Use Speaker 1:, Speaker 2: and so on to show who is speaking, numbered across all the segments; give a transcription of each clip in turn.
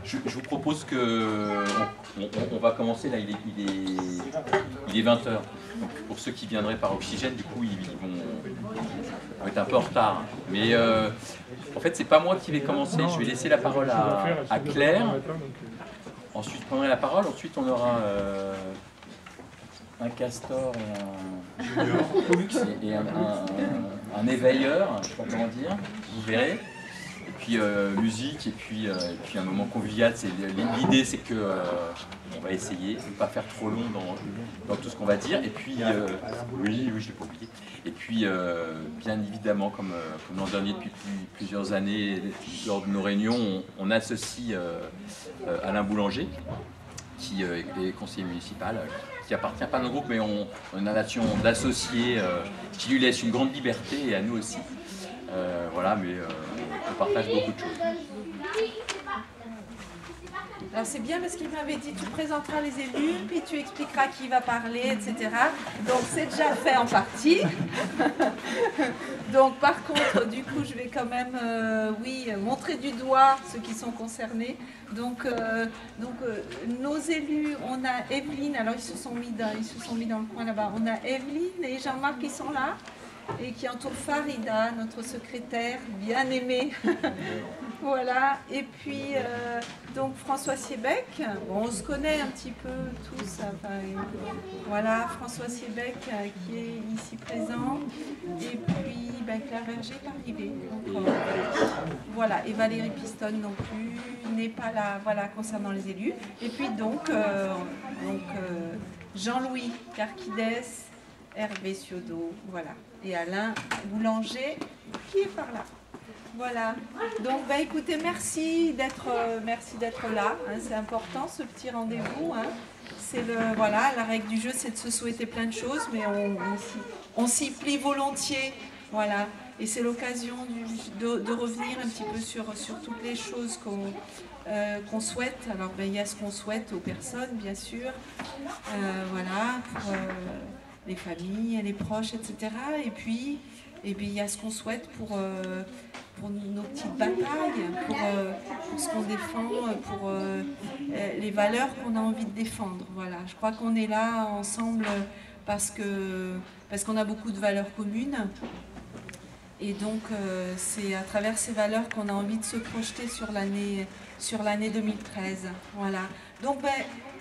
Speaker 1: je vous propose que on va commencer là, il est 20 h. Donc pour ceux qui viendraient par Oxygène, du coup ils vont être un peu en retard. Mais en fait c'est pas moi qui vais commencer, je vais laisser la parole à Claire. Ensuite je prendrai la parole, ensuite on aura un castor et un éveilleur, je sais pas comment dire, vous verrez. Et puis musique, et puis un moment convivial. L'idée c'est que on va essayer de ne pas faire trop long dans tout ce qu'on va dire. Et puis, oui, je l'ai pas oublié. Et puis, bien évidemment, comme l'an dernier depuis plusieurs années, lors de nos réunions, on associe Alain Boulanger, qui est conseiller municipal, qui appartient pas à nos groupes, mais on a l'action d'associer, qui lui laisse une grande liberté, et à nous aussi. Voilà, mais on partage beaucoup de choses.
Speaker 2: Alors c'est bien parce qu'il m'avait dit tu présenteras les élus, puis tu expliqueras qui va parler, etc. Donc c'est déjà fait en partie. Donc par contre, du coup, je vais quand même, montrer du doigt ceux qui sont concernés. Donc, nos élus, on a Evelyne, alors ils se sont mis dans le coin là-bas. On a Evelyne et Jean-Marc qui sont là. Et qui entoure Farida, notre secrétaire bien aimée. Voilà. Et puis, donc François Siebec. Bon, on se connaît un petit peu tous. Enfin, voilà, François Siebec qui est ici présent. Et puis, Claire Verger est arrivée. Donc, voilà. Et Valérie Pistonne non plus n'est pas là, voilà, concernant les élus. Et puis, donc Jean-Louis Carquides, Hervé Ciodo, voilà. Et Alain Boulanger, qui est par là. Voilà. Donc, écoutez, merci d'être là. Hein, c'est important, ce petit rendez-vous. Hein. C'est voilà, la règle du jeu, c'est de se souhaiter plein de choses, mais on s'y plie volontiers. Voilà. Et c'est l'occasion de revenir un petit peu sur toutes les choses qu'on souhaite. Alors, il y a ce qu'on souhaite aux personnes, bien sûr. Voilà, pour les familles, les proches, etc. Et puis il y a ce qu'on souhaite pour nos petites batailles, pour ce qu'on défend, pour les valeurs qu'on a envie de défendre. Voilà. Je crois qu'on est là ensemble parce qu'on a beaucoup de valeurs communes. Et donc, c'est à travers ces valeurs qu'on a envie de se projeter sur l'année 2013. Voilà. Donc,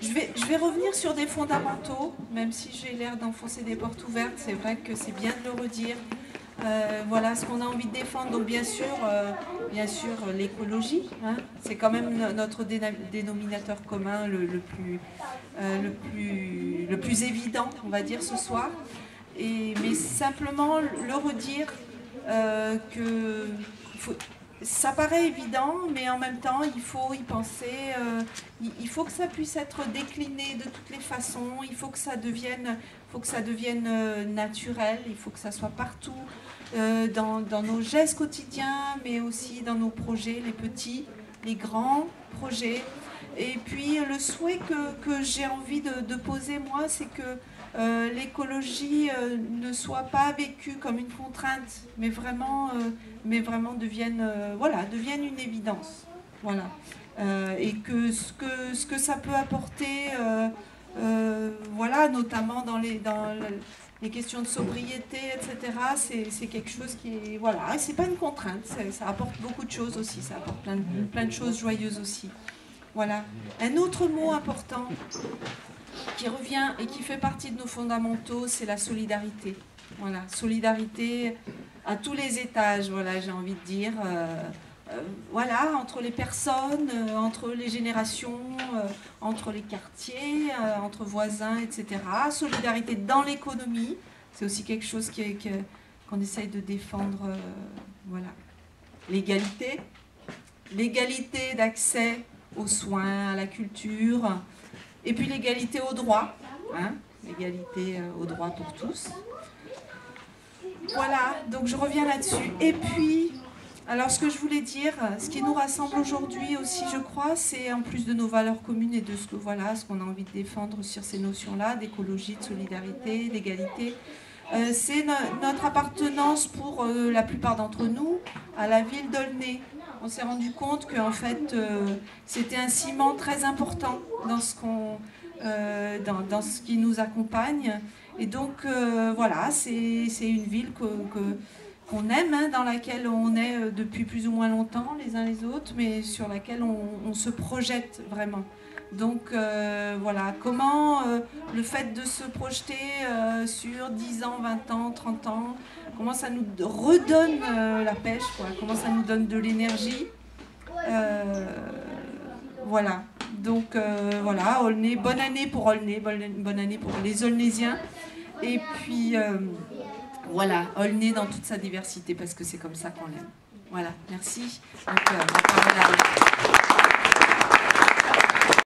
Speaker 2: je vais revenir sur des fondamentaux, même si j'ai l'air d'enfoncer des portes ouvertes. C'est vrai que c'est bien de le redire. Voilà ce qu'on a envie de défendre. Donc, bien sûr l'écologie. Hein, c'est quand même notre dénominateur commun le plus évident, on va dire, ce soir. Mais simplement le redire. Ça paraît évident, mais en même temps, il faut y penser. Il faut que ça puisse être décliné de toutes les façons. Il faut que ça devienne, naturel. Il faut que ça soit partout, dans nos gestes quotidiens, mais aussi dans nos projets, les petits, les grands projets. Et puis, le souhait que j'ai envie de poser, moi, c'est que l'écologie ne soit pas vécue comme une contrainte, mais vraiment devienne une évidence. Voilà. Et que ce que ça peut apporter, voilà, notamment dans les questions de sobriété, etc., c'est quelque chose qui est... Voilà, c'est pas une contrainte, ça apporte beaucoup de choses aussi, ça apporte plein de choses joyeuses aussi. Voilà. Un autre mot important qui revient et qui fait partie de nos fondamentaux, c'est la solidarité. Voilà, solidarité à tous les étages, voilà, j'ai envie de dire. Voilà, entre les personnes, entre les générations, entre les quartiers, entre voisins, etc. Solidarité dans l'économie, c'est aussi quelque chose qu'on essaye de défendre. Voilà. L'égalité d'accès aux soins, à la culture, et puis l'égalité aux droits, hein, l'égalité aux droits pour tous. Voilà, donc je reviens là-dessus. Et puis, alors ce que je voulais dire, ce qui nous rassemble aujourd'hui aussi, je crois, c'est en plus de nos valeurs communes et de ce qu'on a envie de défendre sur ces notions-là, d'écologie, de solidarité, d'égalité, c'est notre appartenance pour la plupart d'entre nous à la ville d'Aulnay. on s'est rendu compte que en fait, c'était un ciment très important dans ce dans ce qui nous accompagne. Et donc, voilà, c'est une ville qu'on aime, hein, dans laquelle on est depuis plus ou moins longtemps, les uns les autres, mais sur laquelle on se projette vraiment. Donc voilà, comment le fait de se projeter sur 10 ans, 20 ans, 30 ans, comment ça nous redonne la pêche, quoi, comment ça nous donne de l'énergie. Voilà, donc voilà, Aulnay, bonne année pour Aulnay, bonne année pour les Aulnaysiens. Et puis voilà, Aulnay dans toute sa diversité, parce que c'est comme ça qu'on l'aime. Voilà, merci. Donc,